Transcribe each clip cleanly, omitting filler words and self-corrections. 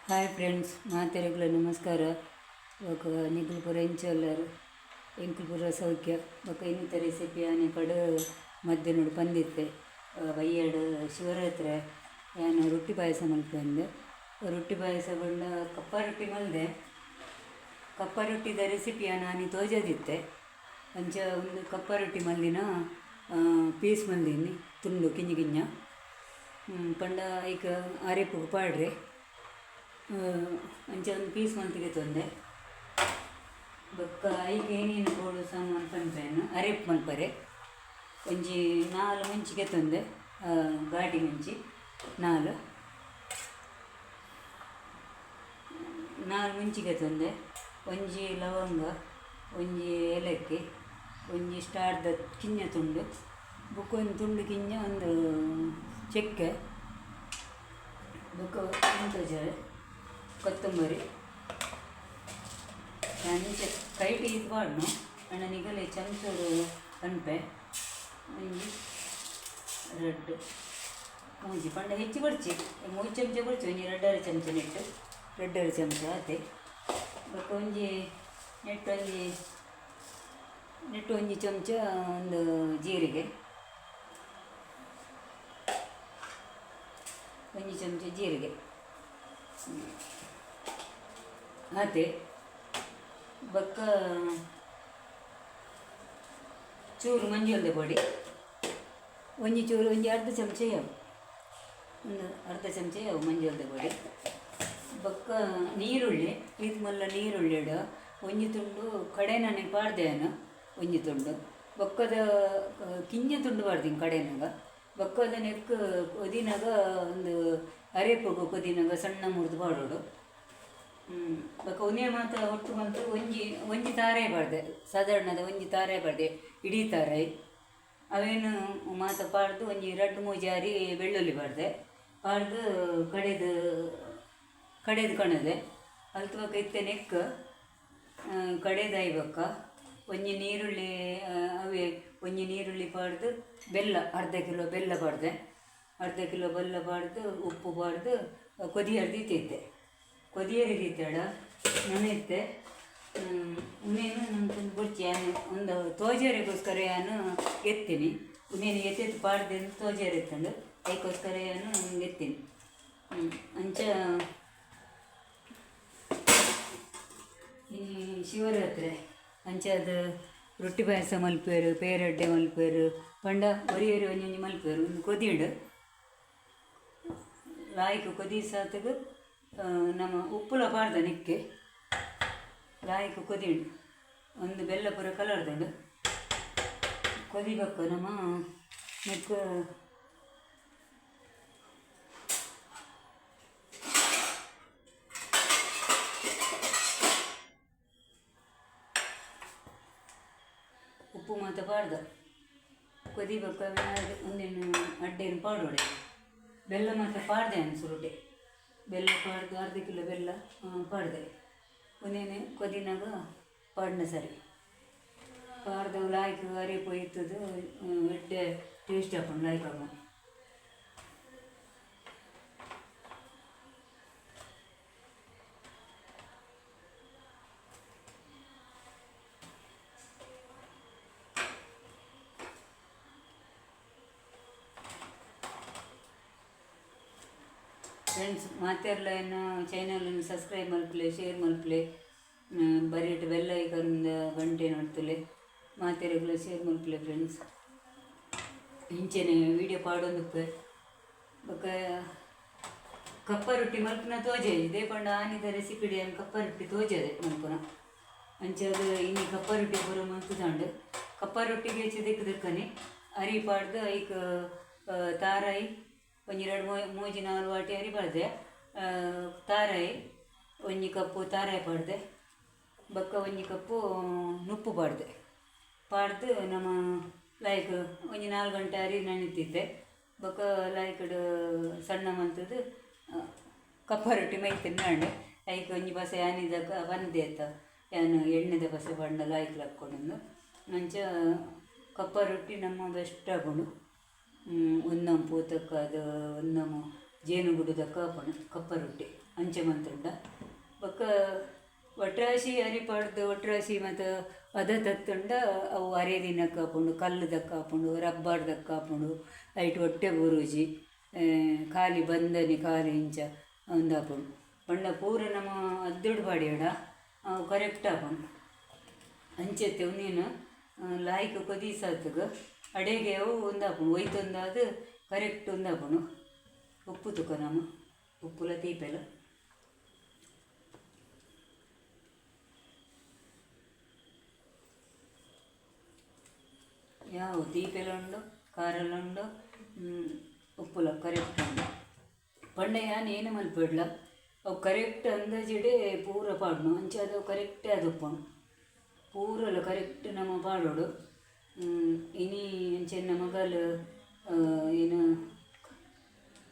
Hi friends, ಮಾತೆರೆಗ್ಲ ನಮಸ್ಕಾರ. ಬೊಕ ನಿಖಿಲ್ ಪೂರ ಇಂಚಲ್ಲರು ಎಂಕುಲು ಪೂರ ಸೌಖ್ಯ. ಬೊಕ ಇನ್ನಿತ ರೆಸಿಪಿ ಆನೆ ಕಡೆ ಮಧ್ಯಾಹ್ನ ಪಂದಿತ್ತೆ ಬಯ್ಯಡು ಶಿವರಾತ್ರಿ ನಾನು ರೊಟ್ಟಿ ಪಾಯಸ ಮಲ್ಪಂದೆ. ರೊಟ್ಟಿ ಪಾಯಸ ಬಂಡ ಕಪ್ಪ ರೊಟ್ಟಿ ಮಲ್ದೆ. ಕಪ್ಪ ರೊಟ್ಟಿದ ರೆಸಿಪಿಯ ನಾನು ತೋಜದಿತ್ತೆ. ಅಂಚ ಒಂದು ಕಪ್ಪ ರೊಟ್ಟಿ ಮಲ್ದಿನ ಪೀಸ್ ಮಲ್ದಿನಿ ತುಂಡು ಕಿಂಜ ಕಿಂಜ ಪಂಡ ಐಕ ಅರೆಪು ಪಾಡ್ರೆ ಅಂಚ ಒಂದು ಪೀಸ್ ಮಂತಿಗೆ ತೊಂದೆ. ಬೊಕ್ಕ ಐಕ ಏನೇನು ಕೋಡು ಸಾಮಾನು ಪಂಪೇನು ಅರೆಪ್ ಮಲ್ಪರೆ ಒಂಜಿ 4 ಮುಂಚಿಗೆ ತೊಂದೆ. ಘಾಟಿ ಮುಂಚಿ 4 ಮುಂಚಿಗೆ ತೊಂದೆ. ಒಂಜಿ ಲವಂಗ, ಒಂಜಿ ಏಲಕ್ಕಿ, ಒಂಜಿ ಸ್ಟಾರ್ದ ಕಿಂಜ ತುಂಡು, ಬೊಕ್ಕ ಒಂದು ತುಂಡು ಕಿಂಜ ಒಂದು ಚೆಕ್ಕೆ, ಬೊಕ್ಕ ಮುಂತಜಾರೆ ಕೊತ್ತಂಬರಿ ಅಂಚೆ ಕೈಟಿ ಇದು ಬಾಡ್ನು ಅಣ್ಣ ನಿಗಲೆ ಚಮಚರು ಕಣ್ಪೆ ಒಂಜಿ ರೆಡ್ ಮೂಜಿ ಪಂಡ ಹೆಚ್ಚು ಬರ್ಚಿ 3 ಚಮಚ ಬರ್ಚಿ ಒಂಜಿ 2 ಚಮಚ ನೆಟ್ಟು 2 ಚಮಚ ಆತೆ. ಬೊಕ್ಕ ಒಂಜಿ ನೆಟ್ಟು ಒಂಜಿ ಚಮಚ ಒಂದು ಜೀರಿಗೆ, ಒಂಜಿ ಚಮಚ ಜೀರಿಗೆ ಆತೆ. ಬೊಕ್ಕ ಚೂರು ಮಂಜುಳದ ಪೊಡಿ ಒಂಜಿ ಚೂರು ಒಂಜಿ ಅರ್ಧ ಚಮಚ ಯಾವು ಒಂದು ಅರ್ಧ ಚಮಚ ಯಾವು ಮಂಜುಳದ ಪೊಡಿ. ಬೊಕ್ಕ ನೀರುಳ್ಳಿ ಇದು ಮಲ್ಲ ನೀರುಳ್ಳಿಡು ಒಂಜಿ ತುಂಡು ಕಡೆನೇ ಪಾಡ್ದೇನು ಒಂಜಿ ತುಂಡು. ಬೊಕ್ಕದ ಕಿಂಜ ತುಂಡು ಪಾಡ್ತೀನಿ ಕಡೆನಾಗ. ಬೊಕ್ಕದ ನೆಕ್ ಒದಿನಾಗ ಒಂದು ಅರೆಪಗು ಕೊದಿನಾಗ ಸಣ್ಣ ಮುರಿದು ಪಾಡೋಡು. ಬೊಕ್ಕ ಉನಿಯ ಮಾತ್ರ ಒಟ್ಟು ಬಂತು ಒಂಜಿ ತಾರೆ ಬಾರ್ದೆ, ಸಾಧಾರಣದ ಒಂಜಿ ತಾರೆ ಬಾರ್ದೆ ಇಡೀ ತಾರೆ ಅವೇನು ಮಾತ ಪಾಡ್ದು ಒಂಜಿ 2-3 ಜಾರಿ ಬೆಳ್ಳುಳ್ಳಿ ಬಾರ್ದೆ ಪಾಡ್ದು ಕಡೆದು ಕಣದೆ ಅಲ್ತು ಬೊಕ್ಕ ಇತ್ತೆ ನೆಕ್ ಕಡೆದಾಯಿ. ಬೊಕ್ಕ ಒಂಜಿ ನೀರುಳ್ಳಿ ಅವೇ ಒಂಜಿ ನೀರುಳ್ಳಿ ಪಾಡ್ದು ಬೆಲ್ಲ ಅರ್ಧ ಕಿಲೋ ಬೆಲ್ಲ ಪಾಡ್ದೆ, ಅರ್ಧ ಕಿಲೋ ಬೆಲ್ಲ ಪಾಡ್ದು ಉಪ್ಪು ಪಾಡ್ದು ಕೊದಿಯರ್ದಿತ್ತಿದ್ದೆ. ಕೊದಿಯರಿದ್ದಾಡ ನೆನೆತ್ತೆ ಉನೇನು ನಮ್ಗೊಂದು ಬುಡ್ಚಿ ಒಂದು ತೋಜರಿಗೋಸ್ಕರ ನಾನು ಎತ್ತೀನಿ. ಉನೇನು ಎತ್ತೆತ್ತು ಪಾಡ್ದೆ ಅಂತ ತೋಜರಿ ಎತ್ತಂಡು ಅದಕ್ಕೋಸ್ಕರ ನಾನು ಎತ್ತೀನಿ. ಅಂಚ ಈ ಶಿವರಾತ್ರಿ ಅಂಚ ಅದು ರೊಟ್ಟಿ ಪಾಯಸ ಮಲ್ಪೇರು, ಪೇರಡ್ಡೆ ಮಲ್ಪೇರು, ಪಂಡ ಒರಿಯರಿ ಒಂಜೊಂಜಿ ಮಲ್ಪೇರು. ಒಂದು ಕೊದಿಡು ಲಾಯ್ಕು ಕೊದಿ ಸಾತಗ ನಮ್ಮ ಉಪ್ಪುಲ ಪಾಡ್ದ ನಿಕ್ಕೆ ಲಾಯ್ಕು ಕೊದಿಡು ಒಂದು ಬೆಲ್ಲ ಪೂರ ಕಲರ್ದುಂಡು ಕೊದಿಬೇಕು. ನಮ್ಮ ನೆಕ್ ಉಪ್ಪು ಮಾತ್ರ ಪಾಡ್ದ ಕೊದಿಬೇಕು. ಒಂದೇನು ಅಡ್ಡೇನು ಪಾಡೋಡೆ ಬೆಲ್ಲ ಮಾತ್ರ ಪಾಡ್ದೆ ಅನ್ಸುರುಟೆ. ಬೆಲ್ಲ ಪಾಡ್ದು ಅರ್ಧ ಕಿಲೋ ಬೆಲ್ಲ ಪಾಡ್ದೆ. ಒಂದೇನೆ ಕೊದಿನಾಗ ಪಾಡ್ನ ಸರಿ ಪಾಡ್ದು ಲಾಯ್ಕು ಅರೆಪು ಇತ್ತದು ಎಡ್ಡೆ ಟೇಸ್ಟ್ ಹಾಕೊಂಡು ಲಾಯ್ಕಾಗ. ಫ್ರೆಂಡ್ಸ್, ಮಾತೆರ್ಲ ಏನು ಚಾನಲನ್ನು ಸಬ್ಸ್ಕ್ರೈಬ್ ಮಲ್ಪಲೆ, ಶೇರ್ ಮಲ್ಪಲೆ, ಬರೀಟ್ ಬೆಲ್ಲ ಐಕಂದ ಗಂಟೆ ನೋಡ್ತಲೆ ಮಾತೆರೆಗ್ಲ ಶೇರ್ ಮಲ್ಪಲೆ. ಫ್ರೆಂಡ್ಸ್, ಇಂಚೆನೆ ವೀಡಿಯೋ ಪಾಡೊಂದುಪ್ಪೆ. ಬೊಕ್ಕ ಕಪ್ಪ ರೊಟ್ಟಿ ಮಲ್ಪನ ತೋಜೆ ಇದೇ ಪಂಡ ಆನಿದ ರೆಸಿಪಿಡಿ ಏನು ಕಪ್ಪ ರೊಟ್ಟಿ ತೋಜದೆ ಮಲ್ಪನ. ಅಂಚದು ಇನ್ನು ಕಪ್ಪ ರೊಟ್ಟಿ ಪೂರ ಮಲ್ತುದಾಂಡು ಕಪ್ಪ ರೊಟ್ಟಿಗೆ ಹೆಚ್ಚು ಅರಿ ಪಾಡ್ದು ಐಕ ತಾರಾಯಿ ಒಂಜಿ 2-3-4 ವಾಟಿ ಅರಿ ಪಾಡ್ದೆ. ತಾರಾಯಿ ಒಂಜಿ ಕಪ್ಪು ತಾರಾಯಿ ಪಾಡ್ದೆ. ಬೊಕ್ಕ ಒಂಜಿ ಕಪ್ಪು ನುಪ್ಪು ಪಾಡ್ದು ನಮ್ಮ ಲೈಕ್ ಒಂಜಿ 4 ಗಂಟೆ ಅರಿ ನೆನೆತಿದ್ದೆ. ಬೊಕ್ಕ ಲೈಕ್ಡು ಸಣ್ಣ ಮಂತದ್ದು ಕಪ್ಪ ರೊಟ್ಟಿ ಮೈತೀನಿ ನಾಂಡೆ ಲೈಕ್ ಒಂಜಿ ಬಸೆ ಆನಿದಕ್ಕ ಬಂದೆ ಆಯ್ತ ಏನು ಎಣ್ಣೆದ ಬಸೆ ಬಂಡ ಲಾಯ್ಕ್ ಹಾಕ್ಕೊಂಡು ಅಂಚ ಕಪ್ಪ ರೊಟ್ಟಿ ನಮ್ಮ ಬೆಸ್ಟ್ ಆಗೋಣ. ಒಂದೊಂದು ಪೂತಕ್ಕೆ ಅದು ಒಂದೊಂದು ಜೇನುಗುಡ್ಡದ ಕಾಪಣ ಕಪ್ಪ ರೊಟ್ಟಿ ಅಂಚೆ ಮಂತುಂಡ ಬೊಕ್ಕ ಒಟ್ರಾಶಿ ಅರಿಪಾಡ್ದು ಒಟ್ರಾಶಿ ಮತ್ತು ಅದ ತತ್ತುಂಡ ಅವು ಅರೆ ದಿನಕ್ಕೆ ಹಾಕೊಂಡು ಕಲ್ಲು ದಕ್ಕ ಹಾಕೊಂಡು ರಬ್ಬರ್ ದಕ್ಕ ಹಾಕೊಂಡು ಐಟು ಹೊಟ್ಟೆ ಬುರುಜಿ ಖಾಲಿ ಬಂದನಿ ಖಾಲಿ ಇಂಚ ಒಂದು ಹಾಕೊಂಡು ಪಂಡ ಪೂರ ನಮ್ಮ ಅದ್ದುಡು ಬಾಡಿಯಡ ಅವು ಕರೆಕ್ಟ್ ಹಾಕೊಂಡು ಅಂಚೆತ್ತೆ ನೀನು ಲಾಯ್ಕ ಕೊದೀಸಾತಗ ಅಡೆಗೆ ಅವು ಒಂದು ಹಾಕೊಂಡು ಒಯ್ತೊಂದಾದ ಕರೆಕ್ಟ್ ಒಂದು ಹಾಕೊಂಡು ಉಪ್ಪು ತುಕ ನಮ್ಮ ಉಪ್ಪುಲ ತೀಪೆಲ ಯಾವ ತೀಪೆಲ ಉಂಡು ಕಾರೆಲ್ಲ ಉಂಡು ಉಪ್ಪುಲ ಕರೆಕ್ಟ್ ಉಂಡು ಪಂಡ ಯಾನು ಏನು ಮಲ್ಪಡ್ಲ ಅವು ಕರೆಕ್ಟ್ ಅಂದಾಜಿಡೆ ಪೂರ ಪಾಡ್ನು ಅಂಚೆ ಅದು ಕರೆಕ್ಟೇ ಅದು ಉಪ್ಪುಂಡು ಪೂರಲ್ಲ ಕರೆಕ್ಟ್ ನಮ್ಮ ಪಾಡೋಡು ಇನಿ ಅಂಚೆ ಮಗಲು ಏನು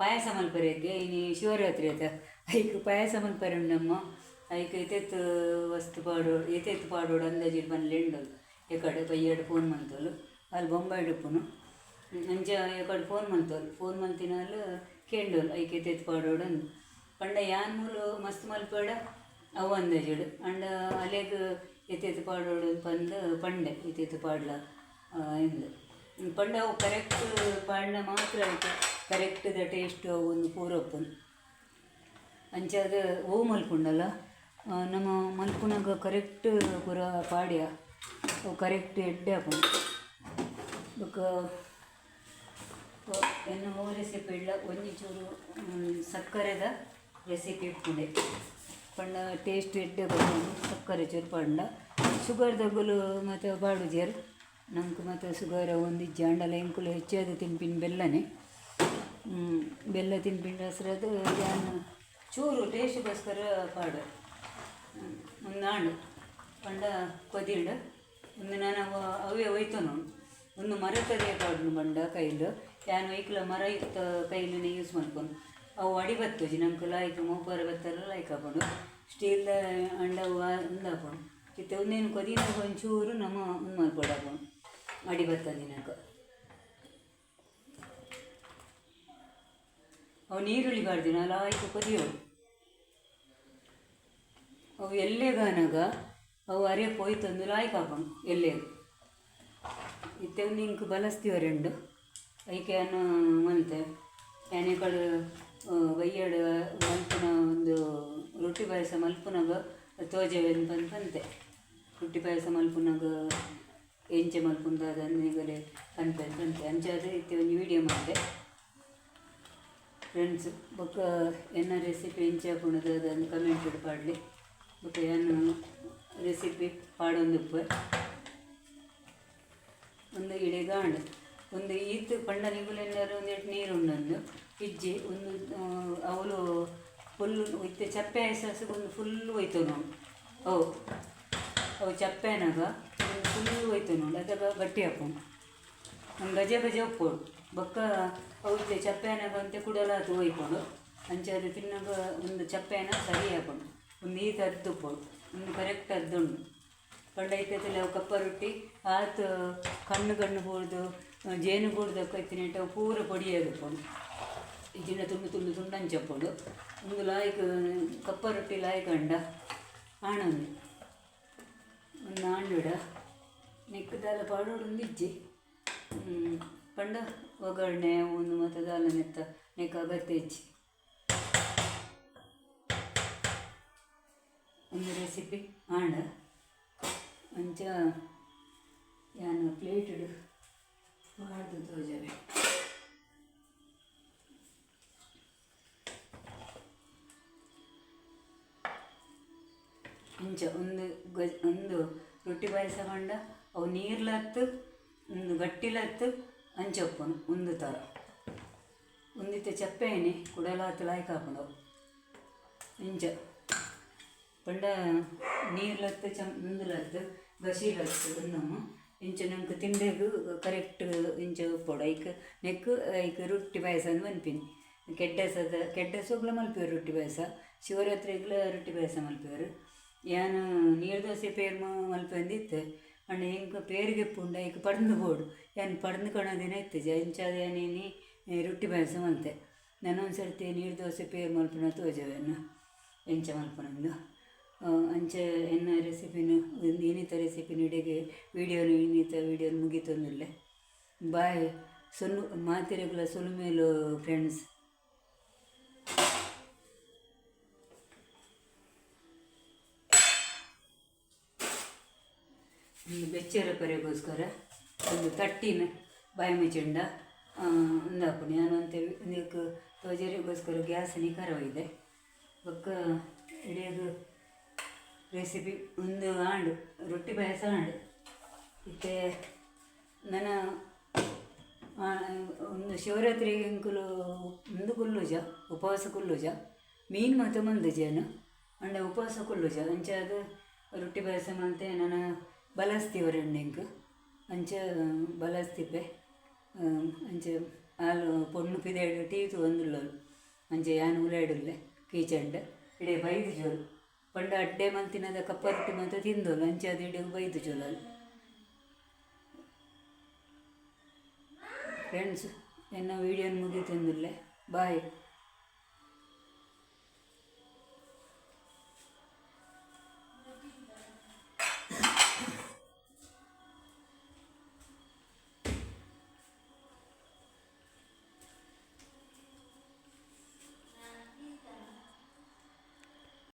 ಪಾಯಸ ಮಲ್ಪರೆಗೆ ಇನಿ ಶಿವರಾತ್ರಿ ಆಯ್ತಾ ಐಕ್ ಪಾಯಸ ಮಲ್ಪರೆ ಉಂಡಮ್ಮ ಐಕ್ ಎತೆತ್ತು ವಸ್ತು ಪಾಡೋಡು ಎತೆತ್ತು ಪಾಡೋಡು ಅಂದಾಜಿಡ್ ಬಂದ್ಲೆಂಡು ಎಕಡೆ ಬೈಯಡು ಫೋನ್ ಮಂತೋಲು ಅಲ್ಲಿ ಬೊಂಬಾಯಿ ಡುಪ್ಪುನು ಅಂಚ ಎಕಡೆ ಫೋನ್ ಮಂತೋಲು ಫೋನ್ ಮಂತಿನಲ್ಲಿ ಕೇಂಡೋಲು ಐಕ್ ಎತೆತ್ತು ಪಾಡೋಡು ಅಂದು ಪಂಡ ಯಾನ್ ಮೂಲು ಮಸ್ತ್ ಮಲ್ಪಡ ಅವು ಅಂದಾಜಿಡು ಅಂಡ ಅಲೆಗ್ ಎತೆತ್ತು ಪಾಡೋಡು ಬಂದು ಪಂಡೆ ಎತೆತ್ತು ಪಾಡ್ಲ ಎಂದು ಪಂಡ ಅವು ಕರೆಕ್ಟ್ ಪಾಡ್ನ ಮಾತ್ರ ಆಯ್ತು ಕರೆಕ್ಟ್ದ ಟೇಸ್ಟು ಅವು ಒಂದು ಪೂರ ಒಪ್ಪುನು ಅಂಚೆ ಅದು ಹೂ ಮಲ್ಪುಂಡಲ್ಲ ನಮ್ಮ ಮಲ್ಪುನಾಗ ಕರೆಕ್ಟ್ ಪೂರ ಪಾಡ್ಯ ಅವು ಕರೆಕ್ಟ್ ಎಡ್ಡೆ ಹಾಕೊಂಡು ಬೊಕ್ಕ ಏನು ಹೂ ರೆಸಿಪಿ ಇಲ್ಲ ಒಂಜಿ ಚೂರು ಸಕ್ಕರೆದ ರೆಸಿಪಿ ಇಟ್ಕೊಂಡೆ ಪಂಡ ಟೇಸ್ಟ್ ಎಡ್ಡೆ ಬಂದು ಸಕ್ಕರೆ ಚೂರು ಪಂಡ ಶುಗರ್ ತಗೊಲು ಮತ್ತು ಬಾಡು ಜೇರು ನಮ್ಗೆ ಮತ್ತು ಶುಗರ್ ಒಂದು ಜಾಂಡಲ ಎಂಕುಲು ಹೆಚ್ಚಾದ ತಿನ್ಪಿನ ಬೆಲ್ಲನೇ ಬೆಲ್ಲ ತಿನ್ಪಿನ ಹೆಸ್ರದು ಯಾನು ಚೂರು ಟೇಸ್ಟ್ಗೋಸ್ಕರ ಪಾಡು ಒಂದು ನಾಡು ಪಂಡ ಕೊದಿಂಡು ಒಂದು ನಾನು ಅವೇ ಒಯ್ತು ನೋಡು ಒಂದು ಮರತದೇ ಪಾಡ್ನು ಬಂಡ ಕೈಲು ಯಾನು ಐಕ್ಲ ಮರ ಇತ್ತ ಕೈಲೇ ಯೂಸ್ ಮಾಡ್ಕೊಂಡು ಅವು ಅಡಿ ಬತ್ತೋಜಿ ನಮ್ಗೆ ಲಾಯ್ಕ ಮೂಪರ ಬತ್ತಲ್ಲ ಲಾಯ್ಕ್ ಹಾಕೊಂಡು ಸ್ಟೀಲ್ದ ಅಂಡವು ಒಂದು ಹಾಕೊಂಡು ಇತ್ತು ಒಂದೇನು ಕೊದಿನಾಗ ಒಂಚೂರು ನಮ್ಮ ಒಂದು ಮಾಡ್ಕೊಡು ಹಾಕೊಂಡು ಅಡಿ ಬತ್ತಂದಿನಾಗ ಅವು ನೀರುಳ್ಳಿ ಬಾರ್ದಿನ ಲಾಯ್ಕ ಕೊದಿಯೋಳು ಅವು ಎಲ್ಲೆಗಾನಾಗ ಅವು ಅರೆ ಪೋಯ್ ತಂದು ಲಾಯ್ಕ್ ಹಾಕೊಂಡು ಎಲ್ಲೇಗ ಇತ್ತೆ ಒಂದು ಇಂಕ್ ಬಲಸ್ತೀವ ರೆಂಡು ಐಕೆಯನ್ನು ಮಲ್ತೆ ಯಾನೆ ಕಡೆ ಬೈಯಡು ಮಲ್ಪುನ ಒಂದು ರೊಟ್ಟಿ ಪಾಯಸ ಮಲ್ಪುನಾಗ ತೋಜೆವೆ ಅಂತಂತೆ ರೊಟ್ಟಿ ಪಾಯಸ ಮಲ್ಪುನಾಗ ಎಂಚೆ ಮಲ್ಪುಂದಾದ ಈಗಲೇ ಅಂತಂತೆ ಅಂಚಾದ್ರೆ ಇತ್ತೆ ಒಂದು ವೀಡಿಯೋ ಮಾಡಿದೆ ಫ್ರೆಂಡ್ಸ್ ಬೊಕ್ಕ ಎನ್ನ ರೆಸಿಪಿ ಎಂಚೆ ಹಾಕೊಂಡದು ಅದನ್ನು ಕಮೆಂಟ್ ಪಾಡಲಿ ಬೊಕ್ಕ ಏನು ರೆಸಿಪಿ ಪಾಡೊಂದುಪ್ಪು ಒಂದು ಇಳೆಗಾಂಡು ಒಂದು ಈತು ಪಂಡ ನಿಗುಲೆಂದಾರು ಒಂದು ಎಟ್ಟು ನೀರು ಉಂಡೊಂದು ಇಜ್ಜಿ ಒಂದು ಅವಳು ಫುಲ್ ಇತ್ತೆ ಚಪ್ಪೆ ಐಸು ಒಂದು ಫುಲ್ ಹೋಯ್ತು ನೋಡಿ ಅವು ಚಪ್ಪೆನಾಗ ಒಂದು ಫುಲ್ ಹೋಯ್ತು ನೋಡಿ ಅದಾಗ ಗಟ್ಟಿ ಹಾಕೊಂಡು ಒಂದು ಗಜೆ ಗಜೆ ಉಪ್ಪೋಡು ಬೊಕ್ಕ ಅವು ಇತ್ತೆ ಚಪ್ಪೆನಾಗ ಅಂತೆ ಕುಡಲಾತು ಹೋಯ್ಕೊಂಡು ಅಂಚೆ ಅದು ತಿನ್ನಾಗ ಒಂದು ಚಪ್ಪೆನ ಸರಿ ಹಾಕೊಂಡು ಒಂದು ಈತ ಅರ್ದು ಉಪ್ಪೋಡು ಒಂದು ಕರೆಕ್ಟ್ ಅರ್ದುಂಡು ಪಂಡ ಐತೈತಲ್ಲ ಅವು ಕಪ್ಪ ರೊಟ್ಟಿ ಆತು ಕಣ್ಣು ಬೋಡ್ದು ಜೇನು ಬೋಡ್ದು ಕೈತಿನಿಟ್ಟು ಅವು ಪೂರ ಪೊಡಿಯೋದು ಉಪ್ಪೋಡು ಇದನ್ನ ತುಂಡು ಹಂಚಪ್ಪೋಡು ಒಂದು ಲಾಯ್ಕ್ ಕಪ್ಪ ರೊಟ್ಟಿ ಲಾಯ್ಕ್ ಅಂಡ ಆಣೊಂದು ಒಂದು ಆಂಡುಡ ನೆಕ್ಕದಾಲ ಪಾಡೋಡು ಒಂದು ಇಜ್ಜಿ ಪಂಡ ಒಗ್ಗರಣೆ ಒಂದು ಮತ್ತು ದಾಲ ನೆತ್ತ ನೆಕ್ಕ ಅಗತ್ಯ ಇಜ್ಜಿ ಒಂದು ರೆಸಿಪಿ ಆಂಡ ಅಂಚ ಯಾನು ಪ್ಲೇಟುಡು ಮಾಡ್ದು ತೋಜವೆ ಅಂಚ ಒಂದು ರೊಟ್ಟಿ ಪಾಯಸ ಮಂಡ ಅವು ನೀರ್ಲತ್ತು ಒಂದು ಗಟ್ಟಿಲತ್ತು ಅಂಚಪ್ಪನು ಒಂದು ಥರ ಒಂದಿತ್ತ ಚಪ್ಪೆನೆ ಕುಡಲಾತು ಲಾಯ್ಕ್ ಹಾಕೊಂಡವು ಇಂಚ ಪಂಡ ನೀರ್ಲತ್ತು ಮುಂದಲತ್ತು ಗಶೀಲತ್ತು ನಮ್ಮ ಇಂಚ ನಂಗೆ ತಿಂಡೆಗೂ ಕರೆಕ್ಟ್ ಇಂಚ ಉಪ್ಪೋಡು ಐಕ್ ನೆಕ್ ಐಕ್ ರೊಟ್ಟಿ ಪಾಯಸ ಅಂದು ಮನ್ಪಿನಿ ಕೆಡ್ಡ ಸೊಗ್ಲ ಮಲ್ಪೇರು ರೊಟ್ಟಿ ಪಾಯಸ ಶಿವರಾತ್ರಿಗ್ಲ ರೊಟ್ಟಿ ಪಾಯಸ ಮಲ್ಪೇರು ಯಾನು ನೀರು ದೋಸೆ ಪೇರು ಮಲ್ಪಂದಿತ್ತು ಅಂಡ್ ಹೆಂಗೆ ಪೇರಿಗೆ ಪುಂಡ ಈಗ ಪಡ್ದು ಬೋಡು ಏನು ಪಡ್ದು ಕಣೋದಿನ ಇತ್ತು ಇಂಚಾದ ಏನೇನಿ ರೊಟ್ಟಿ ಪಾಯಸ ಮಲ್ತೆ ನಾನೊಂದು ಸರ್ತಿ ನೀರು ದೋಸೆ ಪೇರ್ ಮಲ್ಪನ ತೋಜವೇನು ಎಂಚ ಮಲ್ಪನಂದು ಅಂಚೆ ಎನ್ನ ರೆಸಿಪಿನ ಒಂದು ಇನ್ನಿತ ರೆಸಿಪಿನ ಇಡೆಗೆ ವೀಡಿಯೋನ ಮುಗಿತೊಂದಿಲ್ಲ ಬಾಯ್ ಸೊನ್ನು ಮಾತಿರೆಗಳ ಸೊಲುಮೇಲು ಫ್ರೆಂಡ್ಸ್. ಒಂದು ಬೆಚ್ಚರ ಪರೆಗೋಸ್ಕರ ಒಂದು ತಟ್ಟಿನ ಬಾಯಿ ಮುಚ್ಚಂಡ ಒಂದಾಪುಣಿ ನಾನು ಅಂತೇಳಿ ಇದಕ್ಕೆ ತೋಜರಿಗೋಸ್ಕರ ಗ್ಯಾಸನಿ ಕರವಿದೆ ಒಕ್ಕ ಹಿಡಿಯೋದು ರೆಸಿಪಿ ಒಂದು ಆಂಡು ರೊಟ್ಟಿ ಪಾಯಸ ಆಂಡು ಮತ್ತು ನನ್ನ ಒಂದು ಶಿವರಾತ್ರಿ ಅಂಕುಲು ಒಂದು ಕುಲ್ಲುಜ ಉಪವಾಸ ಕುಲ್ಲುಜ ಮೀನು ಮತ್ತು ಮಂದು ಜೇನು ಅಂಡ ಉಪವಾಸ ಕುಲ್ಲುಜ ಅಂಚೆ ಅದು ರೊಟ್ಟಿ ಪಾಯಸ ಮತ್ತೆ ನಾನು ಬಲಸ್ತೀವರೆಂಡೆಂಕು ಅಂಚ ಬಲಸ್ತಿಪ್ಪೆ ಅಂಚೆ ಹಾಲು ಪೊಣ್ಣು ಪಿದೆಡು ಟೀತು ಒಂದುಳ್ಳೋಳು ಅಂಚೆ ಯಾನು ಉಲಾಡುಲ್ಲೆ ಕೀಚಂಡ ಇಡೇ ಬೈದು ಜೋಲು ಪಂಡ ಅಡ್ಡೆ ಮಲ್ತಿನದ ಕಪ್ಪ ರೊಟ್ಟಿ ಮಾತ್ರ ತಿಂದೋಳು ಅಂಚೆ ಅದು ಇಡೀ ಬೈದು ಜೋಲಲ್ಲಿ. ಫ್ರೆಂಡ್ಸ್ ಎನ್ನ ವೀಡಿಯೋನ ಮುಗಿತಂದಿಲ್ಲೆ ಬಾಯ್.